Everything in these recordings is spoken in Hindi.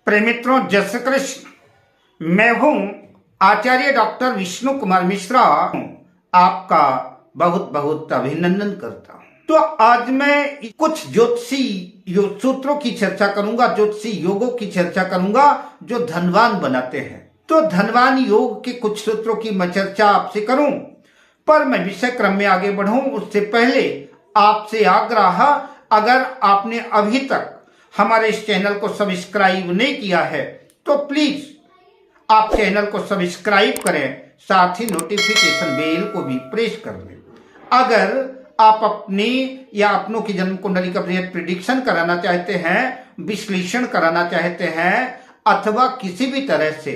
प्रिय मित्रों, जय श्री कृष्ण। मैं हूं आचार्य डॉक्टर विष्णु कुमार मिश्रा। आपका बहुत बहुत अभिनंदन करता हूं। तो आज मैं कुछ ज्योतिषी सूत्रों की चर्चा करूंगा, ज्योतिषी योगों की चर्चा करूंगा जो धनवान बनाते हैं। तो धनवान योग के कुछ सूत्रों की मैं चर्चा आपसे करूं, पर मैं विषय क्रम में आगे बढ़ूं उससे पहले आपसे आग्रह, अगर आपने अभी तक हमारे इस चैनल को सब्सक्राइब नहीं किया है तो प्लीज आप चैनल को सब्सक्राइब करें, साथ ही नोटिफिकेशन बेल को भी प्रेस कर लें। अगर आप अपनी या अपनों की जन्म कुंडली का प्रेडिक्शन कराना चाहते हैं, विश्लेषण कराना चाहते हैं, अथवा किसी भी तरह से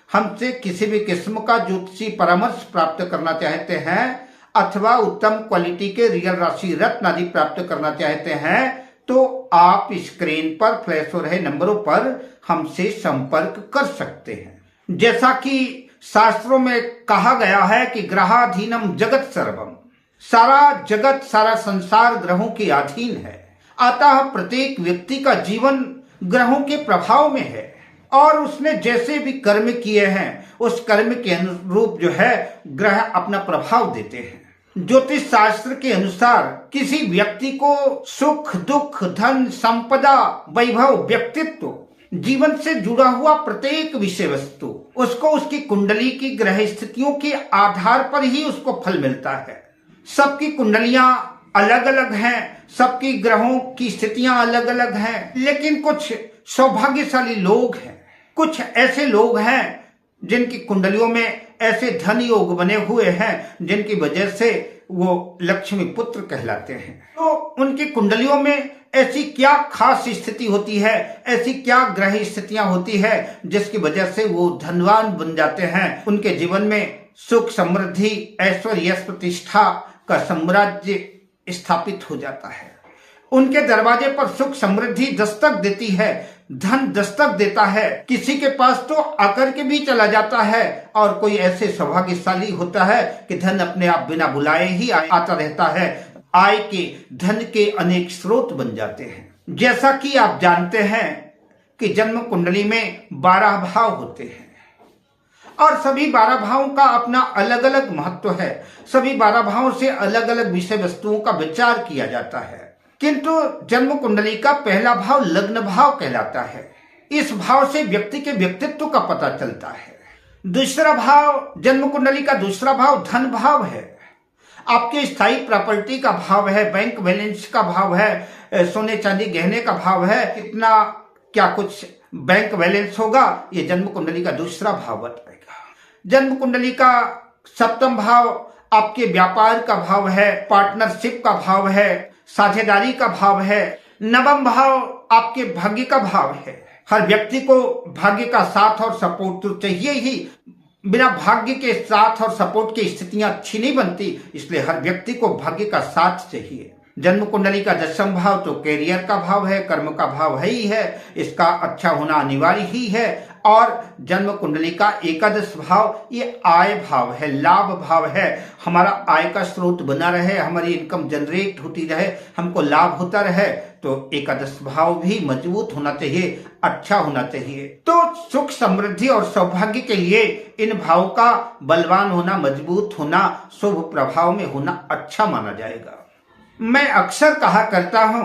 हमसे किसी भी किस्म का ज्योतिषी परामर्श प्राप्त करना चाहते हैं, अथवा उत्तम क्वालिटी के रियल राशि रत्न आदि प्राप्त करना चाहते हैं, तो आप स्क्रीन पर फ्लैश हो रहे नंबरों पर हमसे संपर्क कर सकते हैं। जैसा कि शास्त्रों में कहा गया है कि ग्रहाधीनम जगत सर्वम, सारा जगत सारा संसार ग्रहों के अधीन है। अतः प्रत्येक व्यक्ति का जीवन ग्रहों के प्रभाव में है और उसने जैसे भी कर्म किए हैं उस कर्म के अनुरूप जो है ग्रह अपना प्रभाव देते हैं। ज्योतिष शास्त्र के अनुसार किसी व्यक्ति को सुख दुख, धन, संपदा, वैभव, व्यक्तित्व, जीवन से जुड़ा हुआ प्रत्येक विषय वस्तु उसको उसकी कुंडली की ग्रह स्थितियों के आधार पर ही उसको फल मिलता है। सबकी कुंडलियां अलग अलग हैं, सबकी ग्रहों की स्थितियां अलग अलग हैं, लेकिन कुछ सौभाग्यशाली लोग हैं, कुछ ऐसे लोग हैं जिनकी कुंडलियों में ऐसे धन योग बने हुए हैं जिनकी वजह से वो लक्ष्मी पुत्र कहलाते हैं। तो उनकी कुंडलियों में ऐसी क्या खास स्थिति होती है, ऐसी क्या ग्रह स्थितियां होती है जिसकी वजह से वो धनवान बन जाते हैं। उनके जीवन में सुख, समृद्धि, ऐश्वर्य, यश, प्रतिष्ठा का साम्राज्य स्थापित हो जाता है। उनके दरवाजे पर सुख समृद्धि दस्तक देती है, धन दस्तक देता है। किसी के पास तो आकर के भी चला जाता है और कोई ऐसे सौभाग्यशाली होता है कि धन अपने आप बिना बुलाए ही आता रहता है। आय के, धन के अनेक स्रोत बन जाते हैं। जैसा कि आप जानते हैं कि जन्म कुंडली में 12 भाव होते हैं और सभी 12 भावों का अपना अलग अलग महत्व है। सभी 12 भावों से अलग अलग विषय वस्तुओं का विचार किया जाता है, किंतु जन्म कुंडली का पहला भाव लग्न भाव कहलाता है। इस भाव से व्यक्ति के व्यक्तित्व का पता चलता है। दूसरा भाव, जन्म कुंडली का दूसरा भाव धन भाव है। आपके स्थायी प्रॉपर्टी का भाव है, बैंक बैलेंस का भाव है, सोने चांदी गहने का भाव है, कितना क्या कुछ बैंक बैलेंस होगा, ये जन्म कुंडली का दूसरा भाव बताएगा। जन्म कुंडली का सप्तम भाव आपके व्यापार का भाव है, पार्टनरशिप का भाव है, साझेदारी का भाव है। नवम भाव आपके भाग्य का भाव है। हर व्यक्ति को भाग्य का साथ और सपोर्ट तो चाहिए ही। बिना भाग्य के साथ और सपोर्ट की स्थितियां अच्छी नहीं बनती, इसलिए हर व्यक्ति को भाग्य का साथ चाहिए। जन्म कुंडली का 10वां भाव तो कैरियर का भाव है, कर्म का भाव है ही है, इसका अच्छा होना अनिवार्य ही है। और जन्म कुंडली का 11वां भाव ये आय भाव है, लाभ भाव है। हमारा आय का स्रोत बना रहे, हमारी इनकम जनरेट होती रहे, हमको लाभ होता रहे, तो 11वां भाव भी मजबूत होना चाहिए, अच्छा होना चाहिए। तो सुख, समृद्धि और सौभाग्य के लिए इन भावों का बलवान होना, मजबूत होना, शुभ प्रभाव में होना अच्छा माना जाएगा। मैं अक्सर कहा करता हूं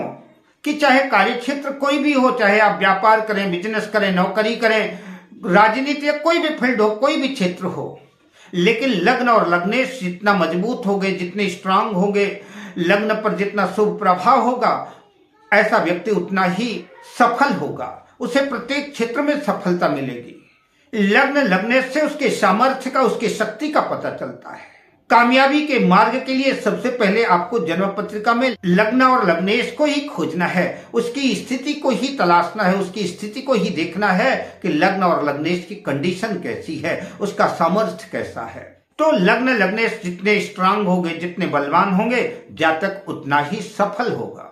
कि चाहे कार्यक्षेत्र कोई भी हो, चाहे आप व्यापार करें, बिजनेस करें, नौकरी करें, राजनीति या कोई भी फील्ड हो, कोई भी क्षेत्र हो, लेकिन लग्न और लग्नेश जितना मजबूत होंगे, जितने स्ट्रांग होंगे, लग्न पर जितना शुभ प्रभाव होगा, ऐसा व्यक्ति उतना ही सफल होगा, उसे प्रत्येक क्षेत्र में सफलता मिलेगी। लग्न लगने से उसके सामर्थ्य का, उसकी शक्ति का पता चलता है। कामयाबी के मार्ग के लिए सबसे पहले आपको जन्म पत्रिका में लग्न और लग्नेश को ही खोजना है, उसकी स्थिति को ही तलाशना है, उसकी स्थिति को ही देखना है कि लग्न और लग्नेश की कंडीशन कैसी है, उसका सामर्थ्य कैसा है। तो लग्न लग्नेश जितने स्ट्रांग होंगे, जितने बलवान होंगे, जातक उतना ही सफल होगा।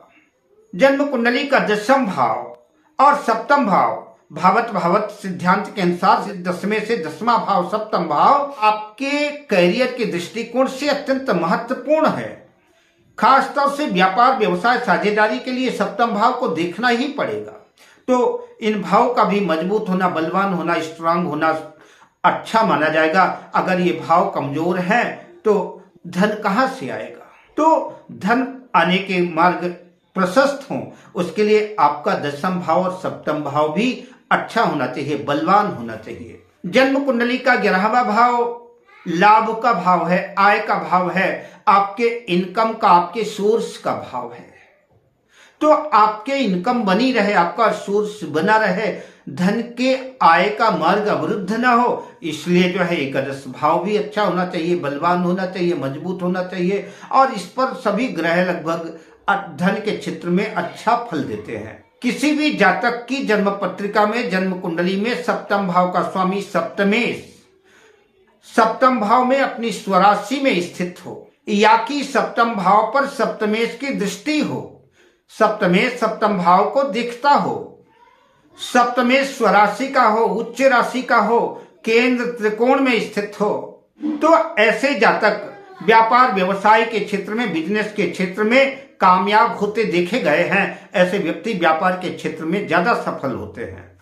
जन्म कुंडली का 10वां भाव और 7वां भाव भावत सिद्धांत के अनुसार 10वें से 10वां भाव, 7वां भाव आपके करियर के दृष्टिकोण से अत्यंत महत्वपूर्ण है। खासतौर से व्यापार, व्यवसाय, साझेदारी के लिए 7वां भाव को देखना ही पड़ेगा। तो इन भाव का भी मजबूत होना, बलवान होना, स्ट्रांग होना अच्छा माना जाएगा। अगर ये भाव कमजोर है तो धन कहाँ से आएगा? तो धन आने के मार्ग प्रशस्त हों, उसके लिए आपका दशम भाव और सप्तम भाव भी अच्छा होना चाहिए, बलवान होना चाहिए। जन्म कुंडली का 11वां भाव लाभ का भाव है, आय का भाव है, आपके इनकम का, आपके सोर्स का भाव है। तो आपके इनकम बनी रहे, आपका सोर्स बना रहे, धन के आय का मार्ग अवरुद्ध ना हो, इसलिए जो है एकादश भाव भी अच्छा होना चाहिए, बलवान होना चाहिए, मजबूत होना चाहिए। और इस पर सभी ग्रह लगभग धन के क्षेत्र में अच्छा फल देते हैं। किसी भी जातक की जन्म पत्रिका में, जन्म कुंडली में सप्तम भाव का स्वामी सप्तमेश सप्तम भाव में अपनी स्वराशि में स्थित हो, या कि सप्तम भाव पर सप्तमेश की दृष्टि हो, सप्तमेश सप्तम भाव को दिखता हो, सप्तमेश स्वराशि का हो, उच्च राशि का हो, केंद्र त्रिकोण में स्थित हो, तो ऐसे जातक व्यापार व्यवसाय के क्षेत्र में, बिजनेस के क्षेत्र में कामयाब होते देखे गए हैं। ऐसे व्यक्ति व्यापार के क्षेत्र में ज्यादा सफल होते हैं।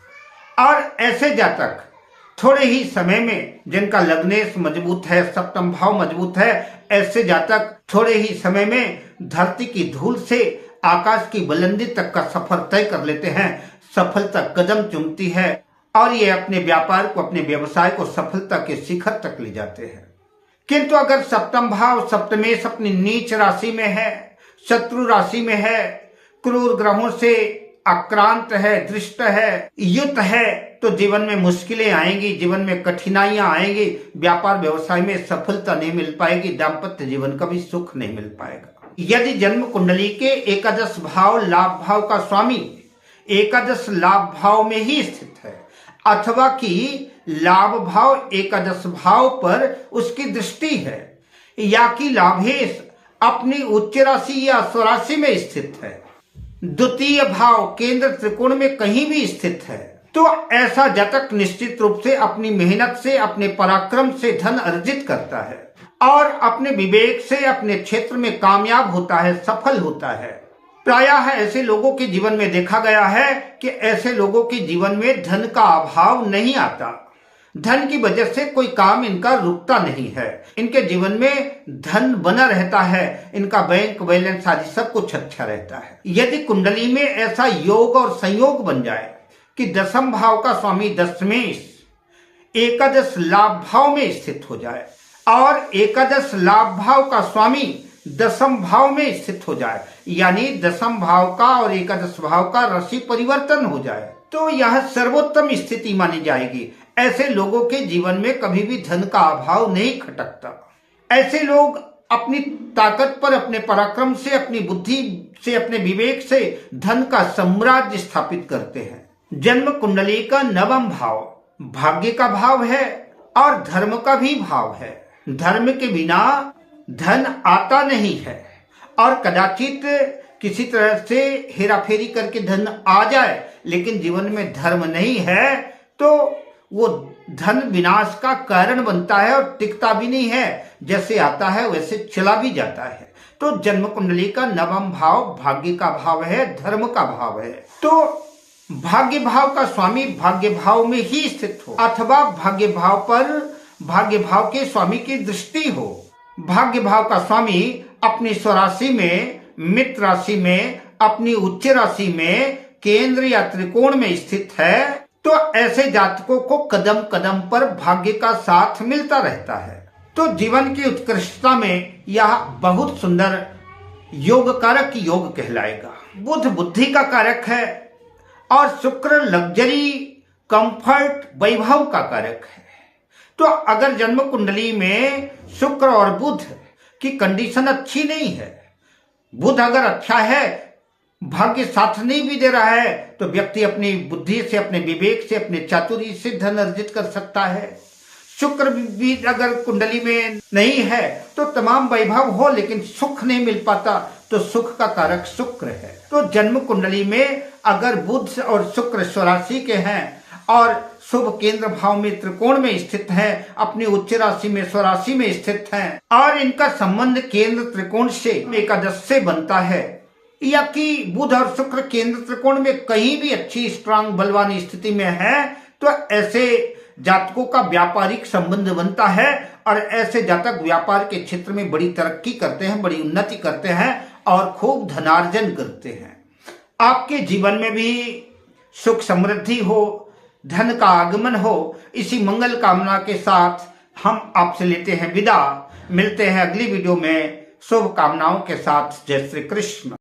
और ऐसे जातक थोड़े ही समय में, जिनका लग्नेश मजबूत है, सप्तम भाव मजबूत है, ऐसे जातक थोड़े ही समय में धरती की धूल से आकाश की बुलंदी तक का सफर तय कर लेते हैं। सफलता कदम चूमती है और ये अपने व्यापार को, अपने व्यवसाय को सफलता के शिखर तक ले जाते हैं। किंतु अगर सप्तम भाव सप्तमेश अपनी नीच राशि में है, शत्रु राशि में है, क्रूर ग्रहों से आक्रांत है, दृष्ट है, युत है, तो जीवन में मुश्किलें आएंगी, जीवन में कठिनाइयां आएंगी, व्यापार व्यवसाय में सफलता नहीं मिल पाएगी, दाम्पत्य जीवन का भी सुख नहीं मिल पाएगा। यदि जन्म कुंडली के एकादश भाव लाभ भाव का स्वामी एकादश लाभ भाव में ही स्थित है, अथवा कि लाभ भाव एकादश भाव पर उसकी दृष्टि है, या कि लाभेश अपनी उच्च राशि या स्वराशि में स्थित है, द्वितीय भाव केंद्र त्रिकोण में कहीं भी स्थित है, तो ऐसा जातक निश्चित रूप से अपनी मेहनत से, अपने पराक्रम से धन अर्जित करता है और अपने विवेक से अपने क्षेत्र में कामयाब होता है, सफल होता है। प्रायः ऐसे लोगों के जीवन में देखा गया है कि ऐसे लोगों के जीवन में धन का अभाव नहीं आता, धन की वजह से कोई काम इनका रुकता नहीं है, इनके जीवन में धन बना रहता है, इनका बैंक बैलेंस आदि सब कुछ अच्छा रहता है। यदि कुंडली में ऐसा योग और संयोग बन जाए कि दशम भाव का स्वामी दशमेश एकादश लाभ भाव में स्थित हो जाए और एकादश लाभ भाव का स्वामी दशम भाव में स्थित हो जाए, यानी दशम भाव का और एकादश भाव का राशि परिवर्तन हो जाए, तो यह सर्वोत्तम स्थिति मानी जाएगी। ऐसे लोगों के जीवन में कभी भी धन का अभाव नहीं खटकता। ऐसे लोग अपनी ताकत पर, अपने पराक्रम से, अपनी बुद्धि से, अपने विवेक से धन का साम्राज्य स्थापित करते हैं। जन्म कुंडली का 9वां भाव भाग्य का भाव है और धर्म का भी भाव है। धर्म के बिना धन आता नहीं है और कदाचित किसी तरह से हेराफेरी करके धन आ जाए, लेकिन जीवन में धर्म नहीं है तो वो धन विनाश का कारण बनता है और टिकता भी नहीं है, जैसे आता है वैसे चला भी जाता है। तो जन्म कुंडली का 9वां भाव भाग्य का भाव है, धर्म का भाव है। तो भाग्य भाव का स्वामी भाग्य भाव में ही स्थित हो, अथवा भाग्य भाव पर भाग्य भाव के स्वामी की दृष्टि हो। भाग्य भाव का स्वामी अपनी स्वराशि में, मित्र राशि में, अपनी उच्च राशि में, केंद्र या त्रिकोण में स्थित है, तो ऐसे जातकों को कदम कदम पर भाग्य का साथ मिलता रहता है। तो जीवन की उत्कृष्टता में यह बहुत सुंदर योग कारक योग कहलाएगा। बुध बुद्धि का कारक है और शुक्र लग्जरी, कंफर्ट, वैभव का कारक है। तो अगर जन्म कुंडली में शुक्र और बुध की कंडीशन अच्छी नहीं है, बुध अगर अच्छा है, भाग्य साथ नहीं भी दे रहा है, तो व्यक्ति अपनी बुद्धि से, अपने विवेक से, अपने चातुर्य से धन अर्जित कर सकता है। शुक्र भी अगर कुंडली में नहीं है तो तमाम वैभव हो लेकिन सुख नहीं मिल पाता, तो सुख का कारक शुक्र है। तो जन्म कुंडली में अगर बुध और शुक्र स्वराशि के हैं और शुभ केंद्र भाव में त्रिकोण में स्थित है, अपनी उच्च राशि में स्वराशि में स्थित हैं और इनका संबंध केंद्र त्रिकोण से एकादश से बनता है, या कि बुध और शुक्र केंद्र त्रिकोण में कहीं भी अच्छी स्ट्रांग बलवान स्थिति में है तो ऐसे जातकों का व्यापारिक संबंध बनता है और ऐसे जातक व्यापार के क्षेत्र में बड़ी तरक्की करते हैं, बड़ी उन्नति करते हैं और खूब धनार्जन करते हैं। आपके जीवन में भी सुख समृद्धि हो, धन का आगमन हो, इसी मंगल कामना के साथ हम आपसे लेते हैं विदा। मिलते हैं अगली वीडियो में शुभ कामनाओं के साथ। जय श्री कृष्ण।